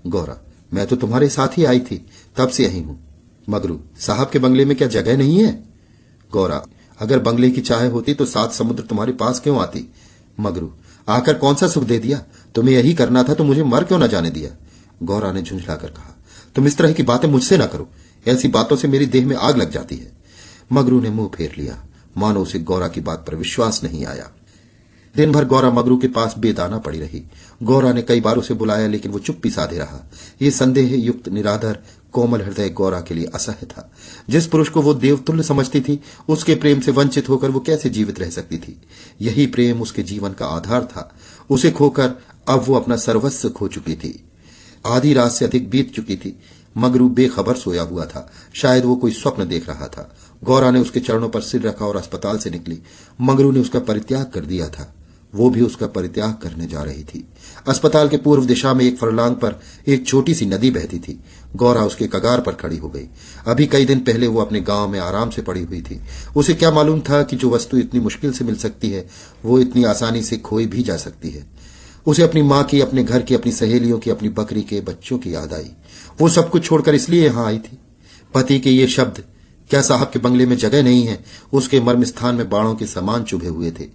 गौरा, मैं तो तुम्हारे साथ ही आई थी, तब से यही हूं। मंगरू, साहब के बंगले में क्या जगह नहीं है? गौरा, अगर बंगले की चाह होती तो 7 समुद्र तुम्हारे पास क्यों आती? मंगरू, आकर कौन सा सुख दे दिया? तुम्हें यही करना था तो मुझे मर क्यों न जाने दिया? गौरा ने झुंझलाकर कहा, तुम इस तरह की बातें मुझसे ना करो। ऐसी बातों से मेरी देह में आग लग जाती है। मंगरू ने मुंह फेर लिया, मानो उसे गौरा की बात पर विश्वास नहीं आया। दिन भर गौरा मंगरू के पास बेदाना पड़ी रही। गौरा ने कई बार उसे बुलाया लेकिन वो चुप्पी साधे रहा। ये संदेह युक्त निराधर कोमल हृदय गौरा के लिए असह्य था। जिस पुरुष को वो देवतुल्य समझती थी, उसके प्रेम से वंचित होकर वो कैसे जीवित रह सकती थी? यही प्रेम उसके जीवन का आधार था। उसे खोकर अब वो अपना सर्वस्व खो चुकी थी। आधी रात से अधिक बीत चुकी थी। मंगरू बेखबर सोया हुआ था। शायद वो कोई स्वप्न देख रहा था। गौरा ने उसके चरणों पर सिर रखा और अस्पताल से निकली। मंगरू ने उसका परित्याग कर दिया था। वो भी उसका परित्याग करने जा रही थी। अस्पताल के पूर्व दिशा में एक फरलांग पर एक छोटी सी नदी बहती थी। गौरा उसके कगार पर खड़ी हो गई। अभी कई दिन पहले वो अपने गांव में आराम से पड़ी हुई थी। उसे क्या मालूम था कि जो वस्तु इतनी मुश्किल से मिल सकती है वो इतनी आसानी से खोई भी जा सकती है। उसे अपनी मां की, अपने घर की, अपनी सहेलियों की, अपनी बकरी के बच्चों की याद आई। वो सब कुछ छोड़कर इसलिए यहां आई थी। पति के ये शब्द, क्या साहब के बंगले में जगह नहीं है, उसके मर्म स्थान में बाणों के समान चुभे हुए थे।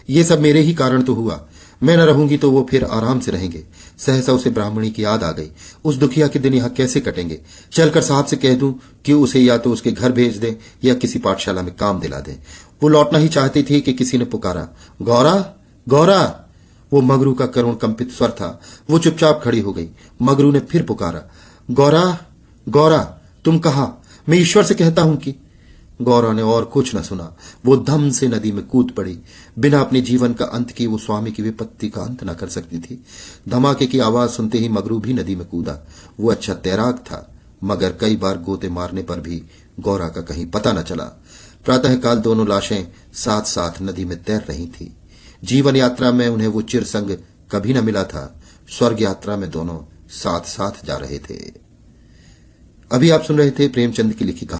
ये सब मेरे ही कारण तो हुआ। मैं न रहूंगी तो वो फिर आराम से रहेंगे। सहसा उसे ब्राह्मणी की याद आ गई। उस दुखिया के दिन यहां कैसे कटेंगे? चलकर साहब से कह दूं कि उसे या तो उसके घर भेज दें या किसी पाठशाला में काम दिला दें। वो लौटना ही चाहती थी कि किसी ने पुकारा, गौरा, गौरा। वो मंगरू का करुण कंपित स्वर था। वो चुपचाप खड़ी हो गई। मंगरू ने फिर पुकारा, गौरा, गौरा, तुम कहां? मैं ईश्वर से कहता हूं कि। गौरा ने और कुछ न सुना। वो धम से नदी में कूद पड़ी। बिना अपने जीवन का अंत की वो स्वामी की विपत्ति का अंत न कर सकती थी। धमाके की आवाज सुनते ही मंगरू भी नदी में कूदा। वो अच्छा तैराक था, मगर कई बार गोते मारने पर भी गौरा का कहीं पता न चला। प्रातःकाल दोनों लाशें साथ साथ नदी में तैर रही थी। जीवन यात्रा में उन्हें वो चिर संग कभी न मिला था। स्वर्ग यात्रा में दोनों साथ साथ जा रहे थे। अभी आप सुन रहे थे प्रेमचंद की लिखी कहानी।